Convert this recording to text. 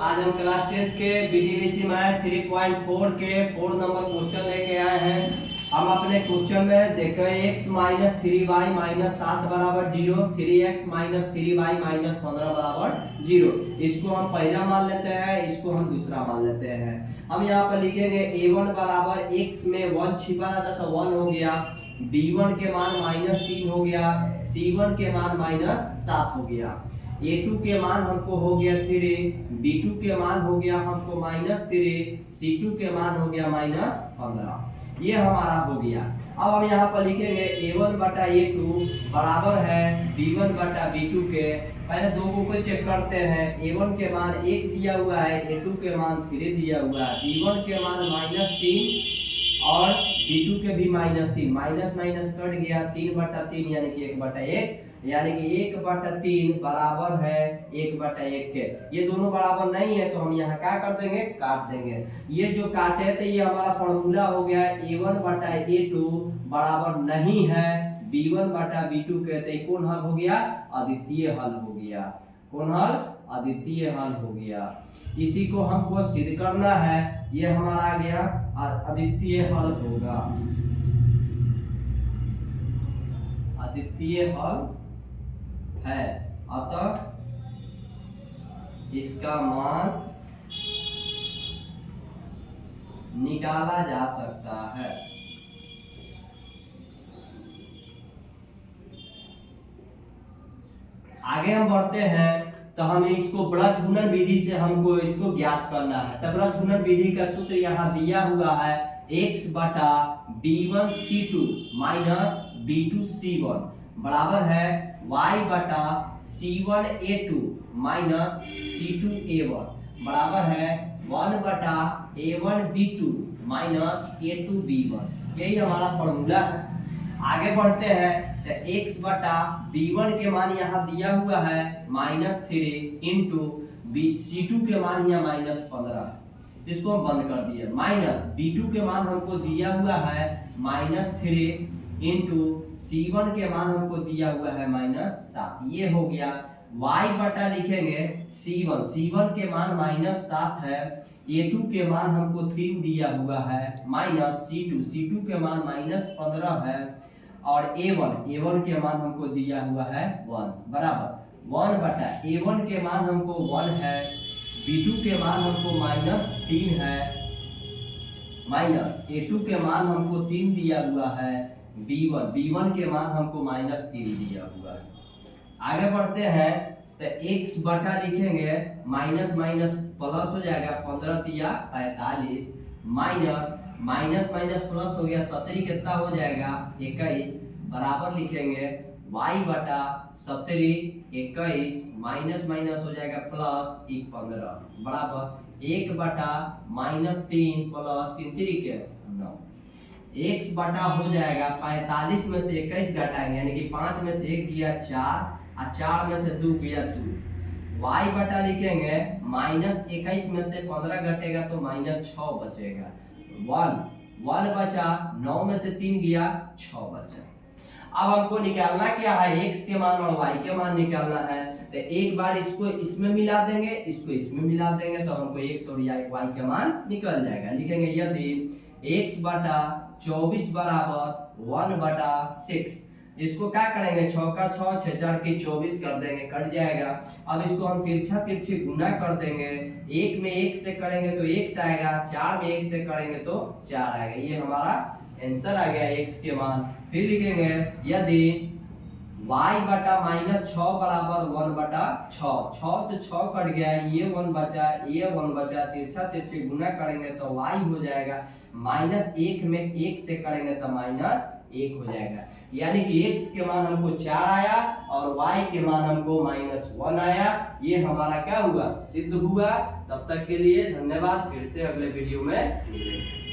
आज हम class 10th के बीटीबीसी मैथ 3.4 के 4 नंबर क्वेश्चन लेके आए हैं। हम अपने क्वेश्चन में देखें x माइनस 3y माइनस 7 बराबर 0, 3x माइनस 3y माइनस 15 बराबर 0। इसको हम पहला मान लेते हैं, इसको हम दूसरा मान लेते हैं। हम यहाँ पर लिखेंगे a1 बराबर x में 1 छिपा रहता तो 1 हो गया, b1 के मान माइनस 3 हो गया, c1 के मान माइनस 7 हो गया, a2 के मान हमको हो गया 3, b2 के मान हो गया हमको माइनस 3, c2 के मान हो गया माइनस 15। ये हमारा हो गया। अब हम यहाँ पर लिखेंगे a1 बटा a2 बराबर है b1 बटा b2 के। पहले दो को चेक करते हैं। a1 के मान 1 दिया हुआ है, a2 के मान 3 दिया हुआ है, b1 के मान माइनस 3 और b2 के भी माइनस 3, माइनस माइनस कट गया, 3 बटा 3 यानी कि 1 बटा 1, यानी कि 1 बटा 3 बराबर है 1 बटा 1 के। ये दोनों बराबर नहीं है तो हम यहाँ क्या कर देंगे, काट देंगे। ये जो काटे तो ये हमारा फॉर्मूला हो गया a1 बटा a2 बराबर नहीं है b1 बटा b2 के। तो कौन हल हो गया, अद्वितीय हल हो गया। कौन हल, अद्वितीय हल हो गया। इसी को हमको सिद्ध करना है। ये हमारा आ गया अद्वितीय हल होगा, अद्वितीय हल है। अतः इसका मान निकाला जा सकता है। आगे हम बढ़ते हैं तो हमें इसको ब्रज गुणन विधि से हमको इसको ज्ञात करना है। तो ब्रज गुणन विधि का सूत्र यहाँ दिया हुआ है x बटा b1 c2 minus b2 c1 बराबर है y बटा c1 a2 minus c2 a1 बराबर है 1 बटा a1 b2 minus a2 b1। यही हमारा फॉर्मूला है। आगे बढ़ते हैं तो x बटा b1 के मान यहाँ दिया हुआ है माइनस 3 इंटू c2 के मान यहाँ माइनस 15। इसको हम बंद कर दिए। माइनस b2 के मान हमको दिया हुआ है माइनस 3 इंटू c1 के मान हमको दिया हुआ है माइनस 7। ये हो गया। y बटा लिखेंगे c1 के मान माइनस 7 है, a2 के मान हमको 3 दिया हुआ है, माइनस c2 के मान माइनस 15 है, और a1 के मान हमको दिया हुआ है 1 बराबर 1 बटा a1 के मान हमको 1 है, b2 के मान हमको माइनस 3 है, माइनस a2 के मान हमको 3 दिया हुआ है, b1 के मान हमको माइनस 3 दिया हुआ है। आगे बढ़ते हैं तो x बटा लिखेंगे माइनस माइनस प्लस हो जाएगा, 15 तिया 45, माइनस माइनस माइनस प्लस हो गया, 17 कितना हो जाएगा 21 बराबर लिखेंगे y बटा 17 21 माइनस माइनस हो जाएगा प्लस 15 बराबर 1 बटा माइनस 3 प्लस 3 3 के 9। x बटा हो जाएगा 45 में से 21 घटाएंगे यानी कि 5 में से 1 गया 4 और 4 में से 2 गया 2। y बटा लिखेंगे माइनस 21 में से 15 घटेगा तो माइनस 6 बचेगा, 1 बचा, 9 में से 3 गया 6 बचा। अब हमको निकालना क्या है, x के मान और y के मान निकालना है। तो एक बार इसको इसमें मिला देंगे, इसको इसमें मिला देंगे तो हमको x और y के मान निकल जाएगा। लिखेंगे यदि x बटा 24 बराबर 1 बटा 6, इसको क्या करेंगे 6 का 6 6 4 की 24 कर देंगे, कट जाएगा। अब इसको हम तिरछा तिरछी गुना कर देंगे, 1 में 1 से करेंगे तो x आएगा, 4 में 1 से करेंगे तो 4 आएगा। ये हमारा आंसर आ गया x के मान। फिर लिखेंगे यदि y बटा माइनस 6 बराबर 1 बटा 6 से 6 कट गया, ये 1 बचा, ये 1 बचा, तिरछा तिरछी गुना करेंगे तो y हो जाएगा माइनस 1 में 1 से करेंगे तो माइनस 1 हो जाएगा। यानी कि x के मान हमको 4 आया और y के मान हमको माइनस 1 आया। ये हमारा क्या हुआ, सिद्ध हुआ। तब तक के लिए धन्यवाद। फिर से अगले वीडियो में मिलेंगे।